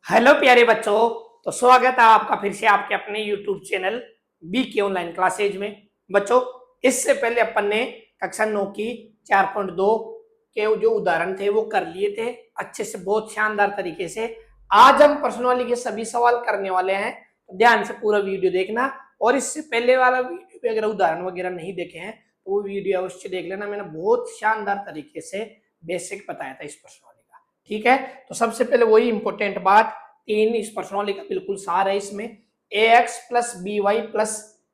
Hello प्यारे बच्चों। तो स्वागत है आपका फिर से आपके अपने YouTube चैनल बी के ऑनलाइन क्लासेज में। बच्चों, इससे पहले अपन ने कक्षा 9 की 4.2 के जो उदाहरण थे वो कर लिए थे अच्छे से, बहुत शानदार तरीके से। आज हम प्रश्नवाली के सभी सवाल करने वाले हैं, तो ध्यान से पूरा वीडियो देखना। और इससे पहले वाला वीडियो पे अगर उदाहरण वगैरह नहीं देखे हैं तो वो वीडियो अवश्य देख लेना। मैंने बहुत शानदार तरीके से बेसिक बताया था इस प्रश्नवाली का। ठीक है, तो सबसे पहले वही इंपॉर्टेंट बात, तीन इस प्रश्नवाली का बिल्कुल सार है। इसमें A X plus B Y plus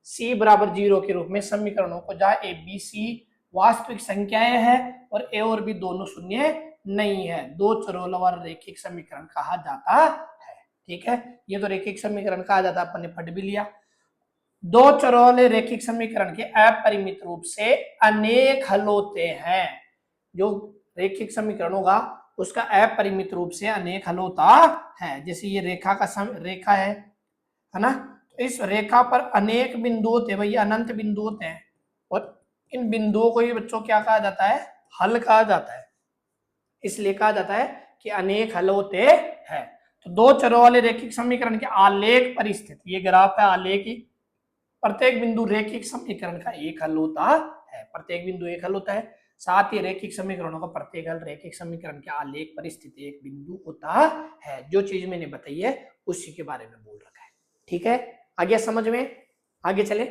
C बराबर 0 के रूप में समीकरणों को, जहां ए बी सी वास्तविक संख्याएं हैं और ए और बी दोनों शून्य नहीं है, दो चरों वाला रैखिक समीकरण कहा जाता है। ठीक है, ये तो रैखिक समीकरण कहा जाता है, अपन ने पढ़ भी लिया। दो चरों वाले रैखिक समीकरण के अपरिमित रूप से अनेक हल होते हैं। जो रैखिक समीकरण होगा उसका अपरिमित रूप से अनेक हल होता है। जैसे ये रेखा का रेखा है ना, तो इस रेखा पर अनेक बिंदु होते हैं, भैया अनंत बिंदु होते हैं, और इन बिंदुओं को ही बच्चों क्या कहा जाता है? हल कहा जाता है। इसलिए कहा जाता है कि अनेक हल होते हैं। तो दो चरों वाले रैखिक समीकरण के आलेख पर स्थित, ये ग्राफ है आलेख की, प्रत्येक बिंदु रैखिक समीकरण का एक हल होता है। प्रत्येक बिंदु एक हल होता है, साथ ही रैखिक समीकरणों का प्रत्येक हल रैखिक समीकरण के आलेख पर स्थित एक बिंदु होता है। जो चीज मैंने बताई है उसी के बारे में बोल रखा है। ठीक है, आ गया समझ में? आगे चले,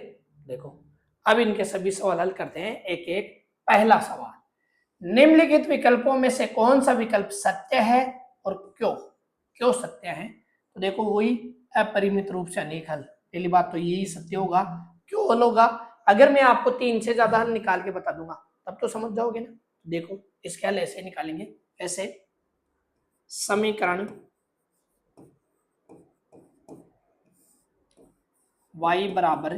देखो अब इनके सभी सवाल हल करते हैं एक एक। पहला सवाल, निम्नलिखित विकल्पों में से कौन सा विकल्प सत्य है और क्यों? क्यों सत्य है? तो देखो वही अपरिमित रूप से अनेक हल, पहली बात तो यही सत्य होगा। क्यों हल होगा? अगर मैं आपको 3 से ज्यादा हल निकाल के बता दूंगा तब तो समझ जाओगे ना। देखो इसके हल ऐसे निकालेंगे, ऐसे समीकरण y बराबर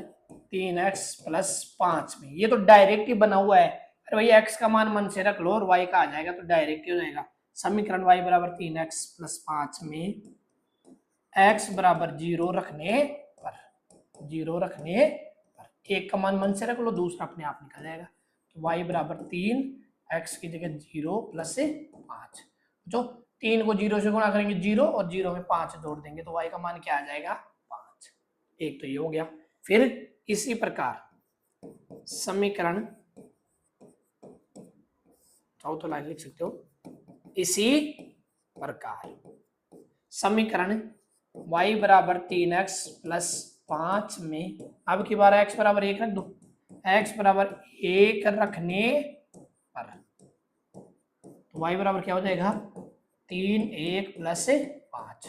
3x प्लस 5 में, ये तो डायरेक्ट ही बना हुआ है। अरे भैया x का मान मन से रख लो और y का आ जाएगा, तो डायरेक्ट ही हो जाएगा। समीकरण y बराबर 3x प्लस 5 में x बराबर 0 रखने पर, 0 रखने पर एक का मान मन से रख लो, दूसरा अपने आप निकल जाएगा। तो y बराबर 3, x की जगह 0 प्लस 5। जो 3 को 0 से गुणा करेंगे 0 और 0 में 5 जोड़ देंगे तो y का मान क्या आ जाएगा? 5। एक तो ये हो गया। फिर इसी प्रकार समीकरण, चाहो तो लाइन लिख सकते हो, इसी प्रकार समीकरण y बराबर 3x प्लस 5 में, अब की बार x बराबर 1 रख दो, x बराबर 1 रखने पर तो y बराबर क्या हो जाएगा? 3 1 प्लस 5,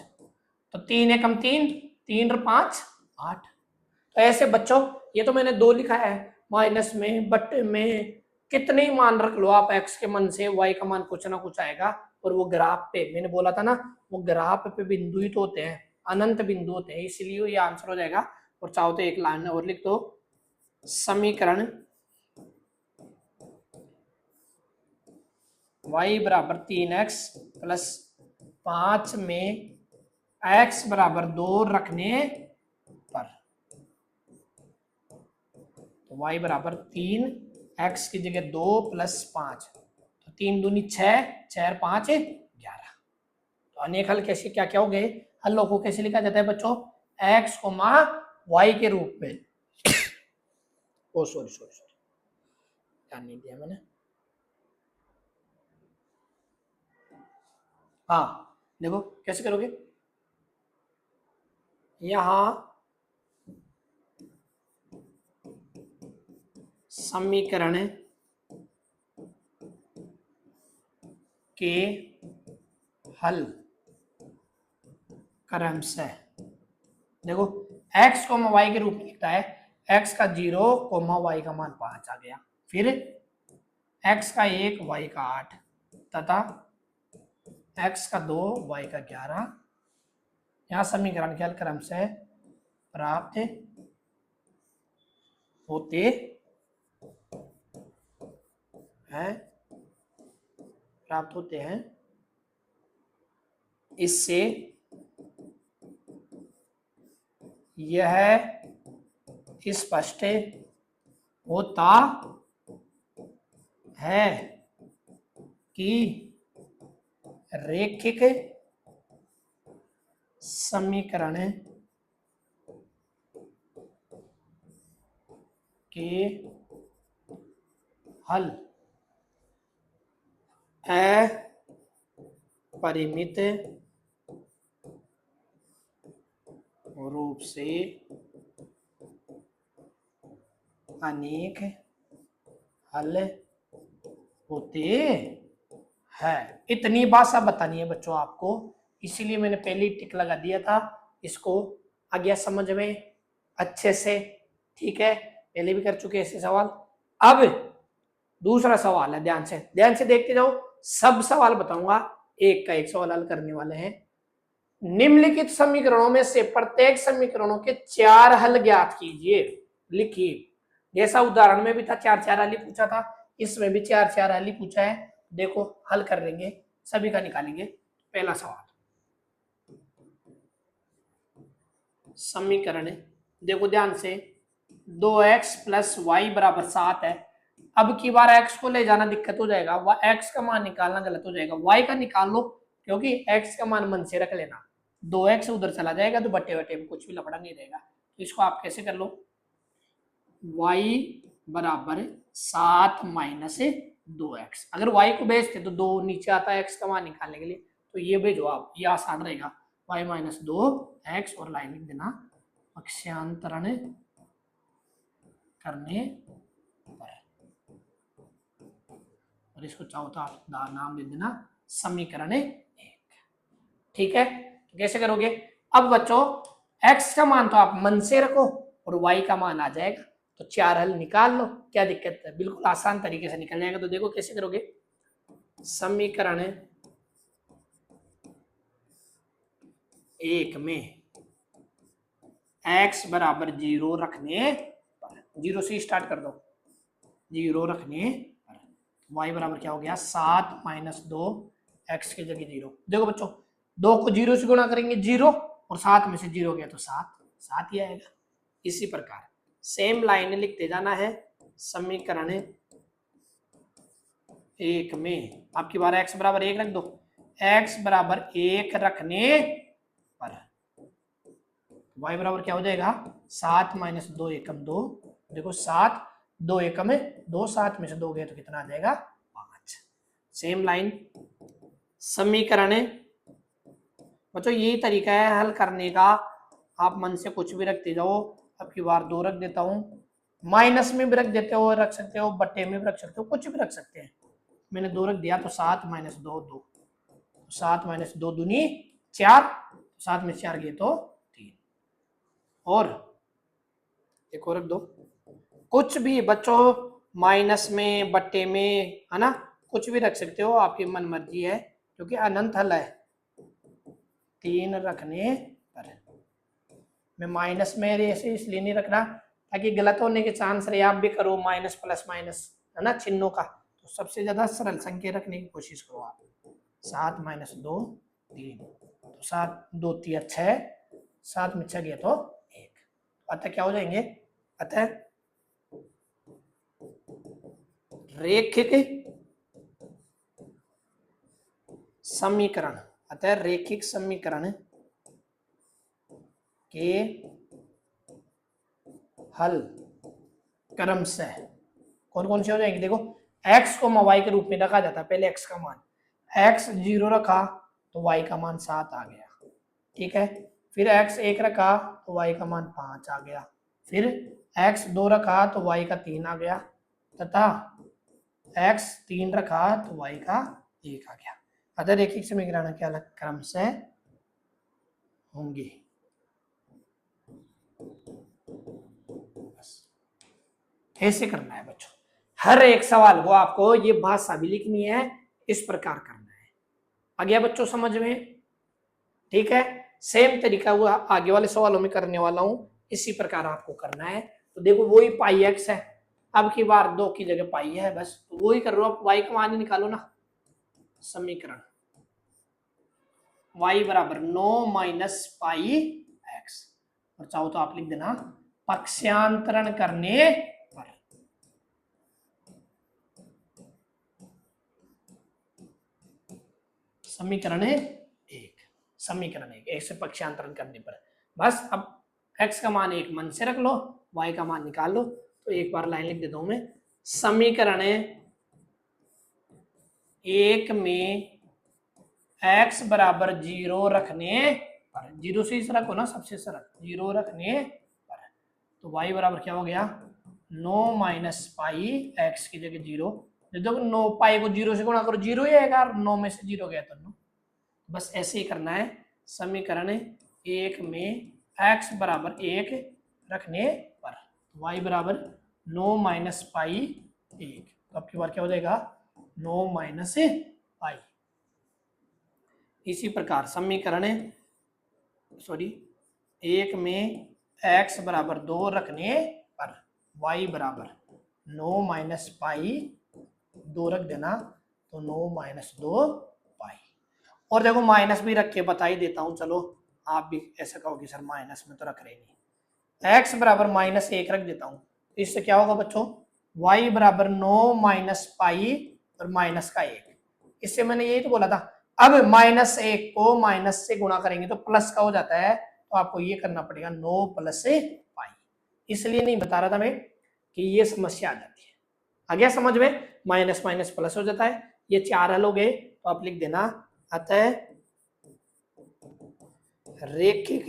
तो 3 एकम 3, 3 और 5 8। तो ऐसे बच्चों, ये तो मैंने 2 लिखा है, माइनस में बट्टे में कितने ही मान रख लो आप, x के मन से y का मान कुछ ना कुछ आएगा। और वो ग्राफ पे, मैंने बोला था ना, वो ग्राफ पे बिंदु ही तो होते हैं, अनंत बिंदु होते हैं, इसलिए ये आंसर हो जाएगा। और चाहो तो एक लाइन और लिख दो, समीकरण y बराबर 3x प्लस 5 में x बराबर 2 रखने पर, तो y बराबर 3, x की जगह 2 प्लस 5, तो 3 दूनी 6, 6 5 11। तो अनेक हल कैसे क्या क्या हो गए? हलों को कैसे लिखा जाता है बच्चों? x को मां y के रूप में। ओ सॉरी सॉरी सॉरी, ध्यान नहीं दिया मैंने। हाँ देखो कैसे करोगे, यहां समीकरण के हल क्रमशः, देखो x को y के रूप में लिखता है, x का 0, y का मान 5 आ गया, फिर x का 1, y का 8 तथा x का 2, y का 11। यहां समीकरण के हल क्रमशः प्राप्त होते हैं, प्राप्त होते हैं। इससे यह स्पष्ट होता है कि रैखिक समीकरण के हल अपरिमित रूप से अनेक हल होते हैं। इतनी भाषा बतानी है बच्चों आपको, इसीलिए मैंने पहले ही टिक लगा दिया था। इसको आ गया समझ में अच्छे से? ठीक है, पहले भी कर चुके ऐसे सवाल। अब दूसरा सवाल है, ध्यान से देखते जाओ, सब सवाल बताऊंगा, एक का एक सवाल हल करने वाले हैं। निम्नलिखित समीकरणों में से प्रत्येक समीकरणों के 4 हल ज्ञात कीजिए। लिखिए, जैसा उदाहरण में भी था 4 हल ही पूछा था, इसमें भी 4 हल ही पूछा है। देखो हल कर लेंगे, सभी का निकालेंगे। पहला सवाल, समीकरण देखो ध्यान से, 2x प्लस वाई बराबर 7 है। अब की बार x को ले जाना दिक्कत हो जाएगा, x का मान निकालना गलत हो जाएगा, y का निकाल लो, क्योंकि x का मान मन से रख लेना। 2x उधर चला जाएगा तो बटे बटे में कुछ भी लफड़ा नहीं रहेगा। तो इसको आप कैसे कर लो, y बराबर 7 माइनस 2x। अगर y को भेजते तो 2 नीचे आता है x का मान निकालने के लिए, तो ये भेजो आप, ये आसान रहेगा। y माइनस 2x और लाइन लिख देना पक्षांतरण करने पर, और इसको चाहो तो आप नाम दे देना समीकरण 1। ठीक है, तो कैसे करोगे? अब बच्चों x का मान तो आप मन से रखो और y का मान आ जाएगा, तो 4 हल निकाल लो, क्या दिक्कत है? बिल्कुल आसान तरीके से निकल जाएगा। तो देखो कैसे करोगे, समीकरण 1 में x बराबर 0 रखने पर, 0 से स्टार्ट कर दो, 0 रखने पर y बराबर क्या हो गया, 7 माइनस 2, x की जगह 0। देखो बच्चों, 2 को 0 से गुणा करेंगे 0, और 7 में से 0 गया तो 7 ही आएगा। इसी प्रकार सेम लाइन लिखते जाना है। समीकरण 1 में आपकी बार x बराबर 1 रख दो, x बराबर 1 रखने पर y बराबर क्या हो जाएगा, 7 माइनस 2 एकम 2। देखो 7, 2 एकम 2, 7 में से 2 गए तो कितना आ जाएगा, 5। सेम लाइन समीकरण, बच्चों यही तरीका है हल करने का, आप मन से कुछ भी रखते जाओ। अब की बार 2 रख देता हूं, माइनस में भी रख देते हो, रख सकते हो, बट्टे में भी रख सकते हो, कुछ भी रख सकते हैं। मैंने 2 रख दिया, तो 7 माइनस 2 2, 7 माइनस 2 दूनी 4, 7 में 4 गए तो 3, और एक और रख दो। कुछ भी बच्चों माइनस में, बट्टे में, है ना, कुछ भी रख सकते हो, आपकी मन मर्जी है, क्योंकि अनंत हल है। 3 रखने पर, मैं माइनस में ऐसे इसलिए नहीं रख रहा ताकि गलत होने के चांस रहे, आप भी करो माइनस प्लस माइनस, है ना, चिन्हों का, तो सबसे ज्यादा सरल संख्या रखने की कोशिश करो आप। 7 माइनस 2 3, तो 7 2 3 6, 7 में 6 गया तो 1, अतः क्या हो जाएंगे, अतः रेखिक समीकरण, अतः रेखिक समीकरण के हल क्रमशः कौन कौन से हो जाएंगे? देखो x को y के रूप में रखा जाता है, पहले x का मान, x 0 रखा तो y का मान 7 आ गया। ठीक है, फिर x 1 रखा तो y का मान 5 आ गया, फिर x 2 रखा तो y का 3 आ गया, तथा x 3 रखा तो y का 1 आ गया। अतः रेखिक समीकरण के अलग क्रम से होंगे। ऐसे करना है बच्चों, हर एक सवाल को आपको ये भाषा भी लिखनी है, इस प्रकार करना है। आ गया बच्चों समझ में? ठीक है, सेम तरीका हुआ आगे वाले सवालों में करने वाला हूं, इसी प्रकार आपको करना है। तो देखो वही पाई एक्स है, अब की बार 2 की जगह पाई है, बस तो वही कर रहा हूं, वाई का मान निकालो ना। समीकरण y बराबर 9 माइनस पाई एक्स, और चाहो तो आप लिख देना पक्षांतरण करने पर। समीकरण 1 समीकरण एक से पक्षांतरण करने पर। बस अब x का मान 1 मन से रख लो, y का मान निकाल लो। तो एक बार लाइन लिख देता हूं मैं, समीकरण 1 में x बराबर 0 रखने पर, 0 से इस रखो ना, सबसे सरल 0 रखने पर, तो y बराबर क्या हो गया 9 माइनस पाई, x की जगह 0। देखो 9 पाई को 0 से गुणा करो 0 ही आएगा, 9 में से 0 गया तो 9। बस ऐसे ही करना है। समीकरण 1 में x बराबर 1 रखने पर y बराबर 9 माइनस पाई 1, तो अब की बार क्या हो जाएगा 9 माइनस पाई। इसी प्रकार समीकरण 1 में x बराबर 2 रखने पर y बराबर 9 माइनस पाई 2 रख देना, तो 9 माइनस 2 पाई। और देखो माइनस भी रख के बता ही देता हूं, चलो आप भी ऐसा कहोगे सर माइनस में तो रख रहे नहीं, x बराबर माइनस 1 रख देता हूं। इससे क्या होगा बच्चों, y बराबर 9 माइनस पाई और माइनस का 1। इससे मैंने यही तो बोला था, अब माइनस 1 को माइनस से गुणा करेंगे तो प्लस का हो जाता है, तो आपको ये करना पड़ेगा 9 प्लस पाई। इसलिए नहीं बता रहा था मैं कि ये समस्या आ जाती है। आ गया समझ में, माइनस माइनस प्लस हो जाता है। ये 4 हल हो गए, तो आप लिख देना, अतः रेखिक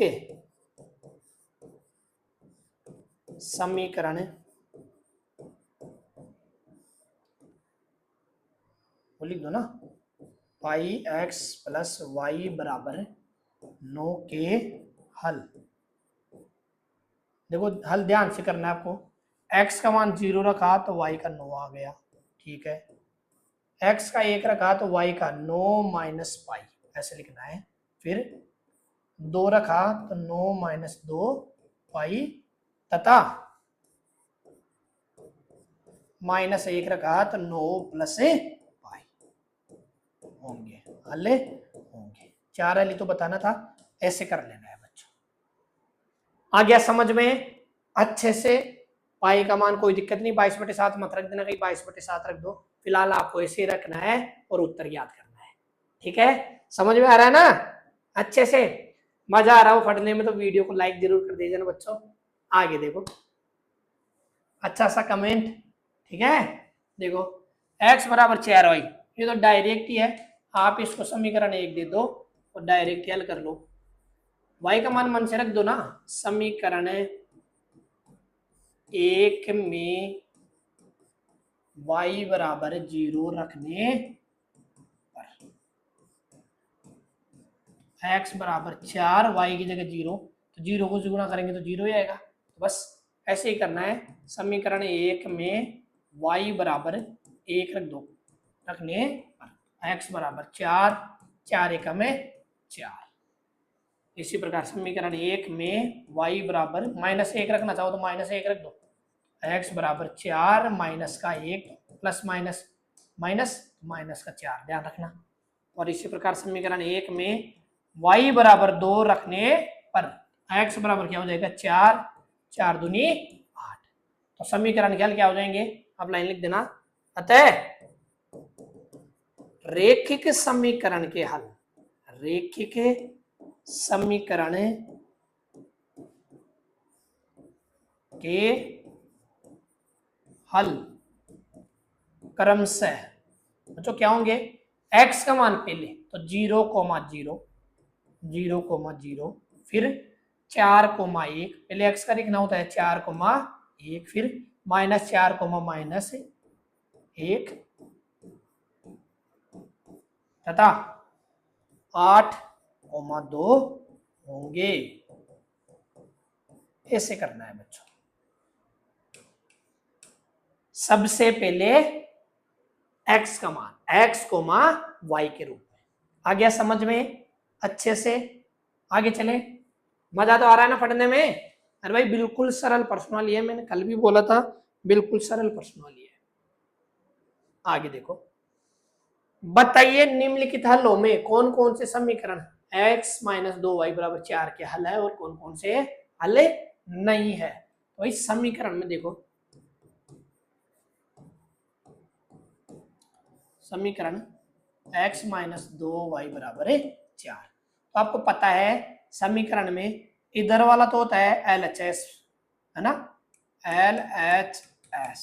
समीकरण वो लिख दो ना, पाई x प्लस वाई बराबर 9 के हल। देखो हल ध्यान से करना है आपको, x का मान 0 रखा तो y का 9 आ गया, ठीक है। x का 1 रखा तो y का 9 माइनस पाई, ऐसे लिखना है। फिर 2 रखा तो 9 माइनस 2 पाई, तथा माइनस 1 रखा तो 9 प्लस पाई होंगे, हल होंगे। 4 हल तो बताना था, ऐसे कर लेना है बच्चों। आ गया समझ में अच्छे से। पाई का मान कोई दिक्कत नहीं, 22/7 मत रख देना, कहीं 22/7 रख दो। फिलहाल आपको ऐसे रखना है और उत्तर याद करना है, ठीक है। समझ में आ रहा है ना अच्छे से, मजा आ रहा हो पढ़ने में तो वीडियो को लाइक जरूर कर दीजिए ना बच्चों। आगे देखो अच्छा सा कमेंट, ठीक है। देखो x बराबर 4y, ये तो डायरेक्ट ही है, आप इसको समीकरण 1 दे दो और डायरेक्ट हल कर लो। y का मान मन से रख दो ना, समीकरण 1 में y बराबर 0 रखने पर x बराबर 4, y की जगह 0, तो 0 को गुणा करेंगे तो 0 ही आएगा। तो बस ऐसे ही करना है। समीकरण 1 में y बराबर 1 रख दो रखने पर x बराबर 4, 4 एकम में 4। इसी प्रकार समीकरण 1 में y बराबर माइनस 1 रखना चाहो तो माइनस 1 रख दो, x बराबर 4 माइनस का 1 प्लस माइनस माइनस माइनस का 4, ध्यान रखना। और इसी प्रकार समीकरण 1 में y बराबर 2 रखने पर x बराबर क्या हो जाएगा 4, 4 दूनी 8। तो समीकरण के हल क्या हो जाएंगे, आप लाइन लिख देना, अतः रेखिक समीकरण के हल, रेखिक समीकरण के हल क्रमशः बच्चों क्या होंगे, x का मान पहले तो 0,0, 0,0, फिर 4,1, पहले x का लिखना होता है 4,1, फिर माइनस 4, माइनस 1 तथा 8,2 होंगे। ऐसे करना है बच्चों, सबसे पहले x का मान x, y के रूप में। आ गया समझ में अच्छे से, आगे चले। मजा तो आ रहा है ना पढ़ने में, अरे भाई बिल्कुल सरल प्रश्न वाली है, मैंने कल भी बोला था बिल्कुल सरल प्रश्न वाली है। आगे देखो, बताइए निम्नलिखित हलों में कौन कौन से समीकरण x माइनस 2y बराबर 4 के हल है और कौन कौन से हल नहीं है। तो इस समीकरण में देखो, समीकरण x माइनस 2y बराबर 4, तो आपको पता है समीकरण में इधर वाला तो होता है LHS, है ना, LHS,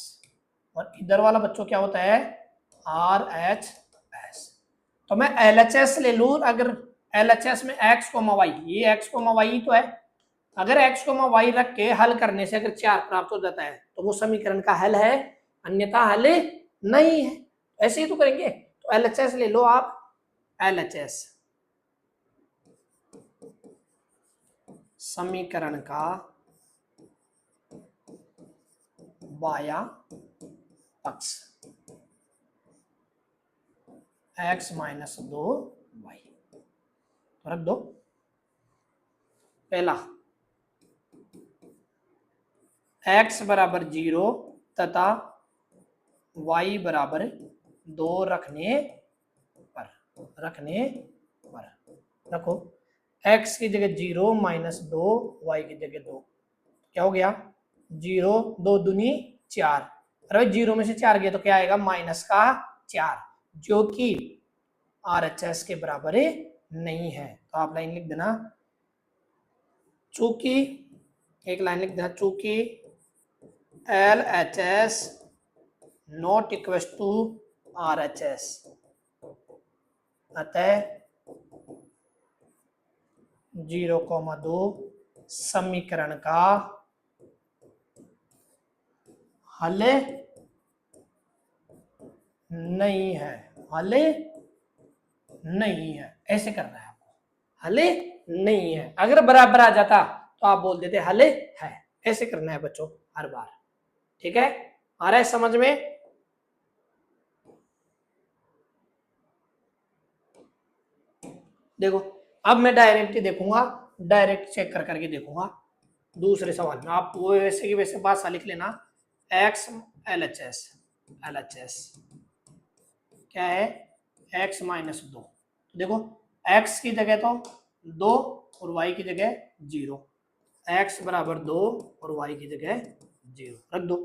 और इधर वाला बच्चों क्या होता है RHS। तो मैं LHS ले लूं, अगर LHS में x, y, ये x, y तो है, अगर x, y रख के हल करने से अगर 4 प्राप्त हो जाता है तो वो समीकरण का हल है, अन्यथा हल नहीं है। ऐसे ही तो करेंगे। तो LHS ले लो आप, LHS समीकरण का बाया पक्ष x माइनस 2y, तो रख दो। पहला x बराबर 0 तथा y बराबर 2 रखने पर रखो। x की जगह 0 माइनस 2, y की जगह 2, क्या हो गया 0, 2 दूनी 4, अरे 0 में से 4 गया तो क्या आएगा माइनस का 4, जो कि RHS के बराबर नहीं है। तो आप लाइन लिख देना, चूंकि एक लाइन लिख देना, चूंकि LHS not equal to RHS, अतः 0,2 समीकरण का हल नहीं है, हल नहीं है। ऐसे करना है आपको, हल नहीं है। अगर बराबर आ जाता तो आप बोल देते हल है। ऐसे करना है बच्चों हर बार, ठीक है। आ रहा है समझ में? देखो अब मैं डायरेक्ट ही देखूंगा, डायरेक्ट चेक कर करके देखूंगा। दूसरे सवाल में आप वो वैसे की वैसे बात सा लिख लेना, x LHS, LHS क्या है x माइनस 2। देखो x की जगह तो 2 और y की जगह 0, x बराबर 2 और y की जगह 0 रख दो।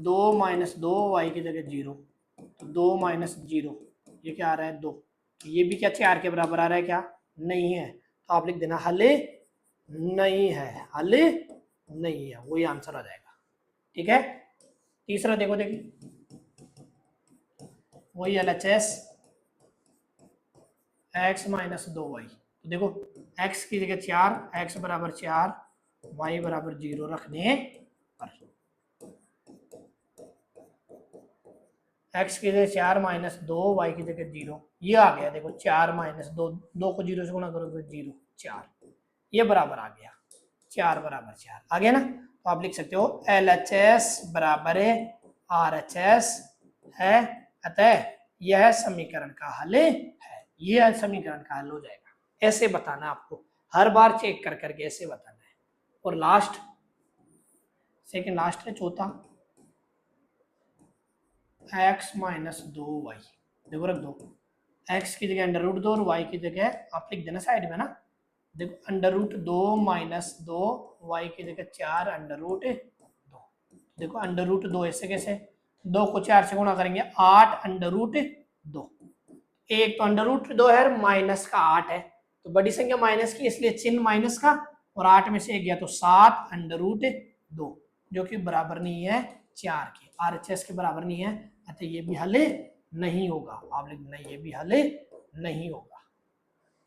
2 माइनस 2, y की जगह 0, तो 2 माइनस 0 ये क्या आ रहा है 2, ये भी क्या 4 के बराबर आ रहा है क्या? नहीं है। तो आप लिख देना हल नहीं है, हल नहीं है, वही आंसर आ जाएगा, ठीक है। तीसरा देखो, देखिए वही LHS x माइनस 2y, तो देखो x की जगह 4, x बराबर 4, y बराबर 0 रखने पर x की जगह 4 माइनस 2, y की जगह 0, ये आ गया। देखो 4 माइनस 2, 2 को 0 से गुणा करोगे 0, 4, ये बराबर आ गया, 4 बराबर 4 आ गया ना। तो आप लिख सकते हो LHS बराबर RHS है, अतः यह समीकरण का हल है, यह समीकरण का हल हो जाएगा। ऐसे बताना आपको, हर बार चेक कर करके ऐसे बताना है। और लास्ट, सेकंड लास्ट है चौथा, x माइनस 2y, देखो रख दो, x की जगह अंडर रूट 2 और y की जगह आप लिख देना साइड में ना। देखो अंडर रूट 2 माइनस 2, y की जगह 4 अंडर रूट 2, देखो अंडर रूट 2 ऐसे कैसे, 2 को 4 से गुणा करेंगे 8 अंडर रूट 2, एक तो अंडर रूट 2 है, माइनस का 8 है, तो बड़ी संख्या माइनस की इसलिए चिन्ह माइनस का, और 8 में से एक गया तो 7 अंडर रूट 2, जो कि बराबर नहीं है 4 के, RHS के बराबर नहीं है, अतः ये भी हल नहीं होगा। आप लिख देना ये भी हल नहीं होगा।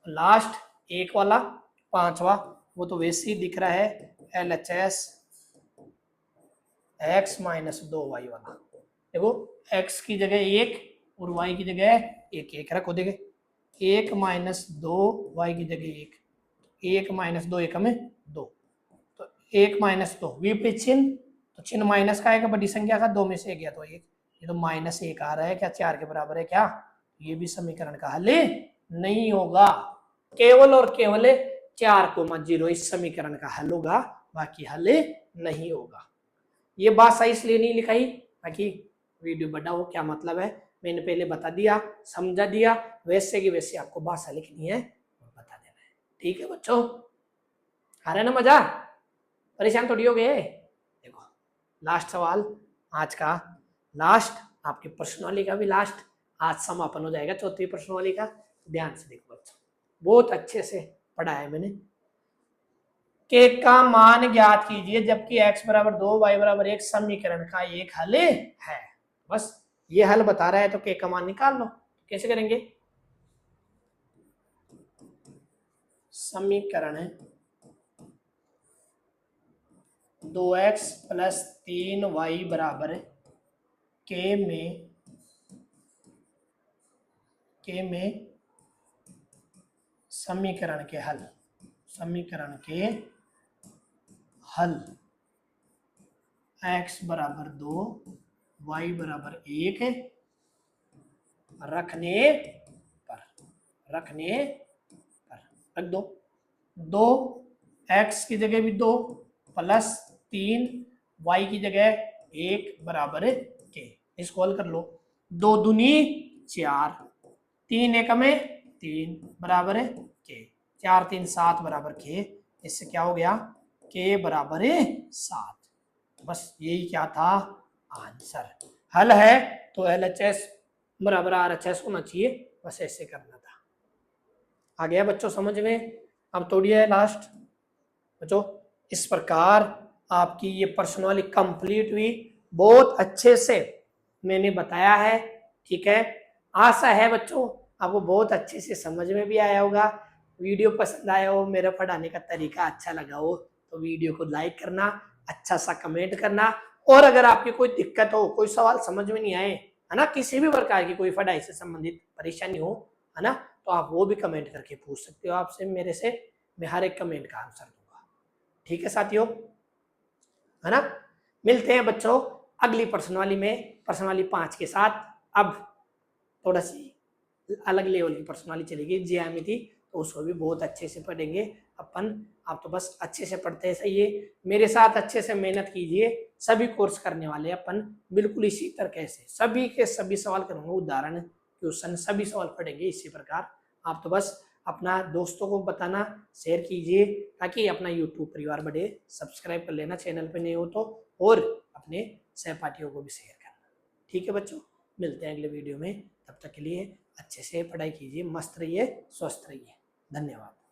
लास्ट एक वाला पांचवा, वो तो वैसे ही दिख रहा है, LHS x माइनस 2y वाला। देखो x की जगह 1 और y की जगह 1 रखो, देखे 1 माइनस 2, y की जगह 1, 1 माइनस 2 1 में 2, तो 1 माइनस 2 विपरीत चिन्ह, तो चिन्ह माइनस का आएगा, बड़ी संख्या का 2 में से 1 गया तो 1, ये तो माइनस 1 आ रहा है, क्या 4 के बराबर है क्या? ये भी समीकरण का हल नहीं होगा। केवल और केवल 4,0 इस समीकरण का हल होगा, बाकी हल नहीं होगा। ये बात सही इसलिए नहीं लिखाई ताकि वीडियो बड़ा हो, क्या मतलब है मैंने पहले बता दिया, समझा दिया, वैसे की वैसे आपको भाषा लिखनी है और बता देना है, ठीक है बच्चों। आ रहा है ना मजा? परेशान थोड़ी हो गए? देखो लास्ट सवाल आज का, लास्ट आपकी प्रश्नावली का भी लास्ट, आज समापन हो जाएगा चौथी प्रश्नावली का, ध्यान से देखो बच्चों। बहुत अच्छे से पढ़ा है मैंने। के का मान ज्ञात कीजिए जबकि x बराबर 2 y बराबर 1 समीकरण का एक हल है। बस ये हल बता रहा है तो के का मान निकाल लो। कैसे करेंगे? समीकरण 2x प्लस 3y बराबर के में समीकरण के हल x बराबर 2 y बराबर 1 रखने पर रख दो। 2 x की जगह भी 2 प्लस 3 y की जगह 1 बराबर के। इसको हल कर लो। 2 दूनी 4, 3 एक में 3 बराबर के, 4 3 7 बराबर के। इससे क्या हो गया? के बराबर 7। बस यही क्या था? आंसर। हल है तो LHS बराबर RHS होना चाहिए। बस ऐसे करना था। आ गया बच्चों समझ में? अब तोड़िए लास्ट बच्चों। इस प्रकार आपकी ये पर्सनली कंप्लीट हुई। बहुत अच्छे से मैंने बताया है, ठीक है। आशा है बच्चों आपको बहुत अच्छे से समझ में भी आया होगा। वीडियो पसंद आया हो, मेरा पढ़ाने का तरीका अच्छा लगा हो तो वीडियो को लाइक करना, अच्छा सा कमेंट करना। और अगर आपकी कोई दिक्कत हो, कोई सवाल समझ में नहीं आए, है ना, किसी भी प्रकार की कोई पढ़ाई से संबंधित परेशानी हो, है ना, तो आप वो भी कमेंट करके पूछ सकते हो आपसे, मेरे से। मैं हर एक कमेंट का आंसर दूंगा। ठीक है साथियों, है ना। मिलते हैं बच्चों अगली पर्सनली में, पर्सनली 5 के साथ। अब थोड़ा सी अलग लेवल की पर्सनली चलेगी, ज्यामिति, तो उसको भी बहुत अच्छे से पढ़ेंगे अपन। आप तो बस अच्छे से पढ़ते हैं, सही है। मेरे साथ अच्छे से मेहनत कीजिए। सभी कोर्स करने वाले अपन बिल्कुल इसी तरीके से सभी के सभी सवाल करूंगा, उदाहरण, क्वेश्चन, सभी सवाल पढ़ेंगे इसी प्रकार। आप तो बस अपना दोस्तों को बताना, शेयर कीजिए ताकि अपना यूट्यूब परिवार बढ़े। सब्सक्राइब कर लेना चैनल पे नहीं हो तो, और अपने सहपाठियों को भी शेयर करना। ठीक है बच्चों, मिलते हैं अगले वीडियो में। तब तक के लिए अच्छे से पढ़ाई कीजिए, मस्त रहिए, स्वस्थ रहिए। धन्यवाद।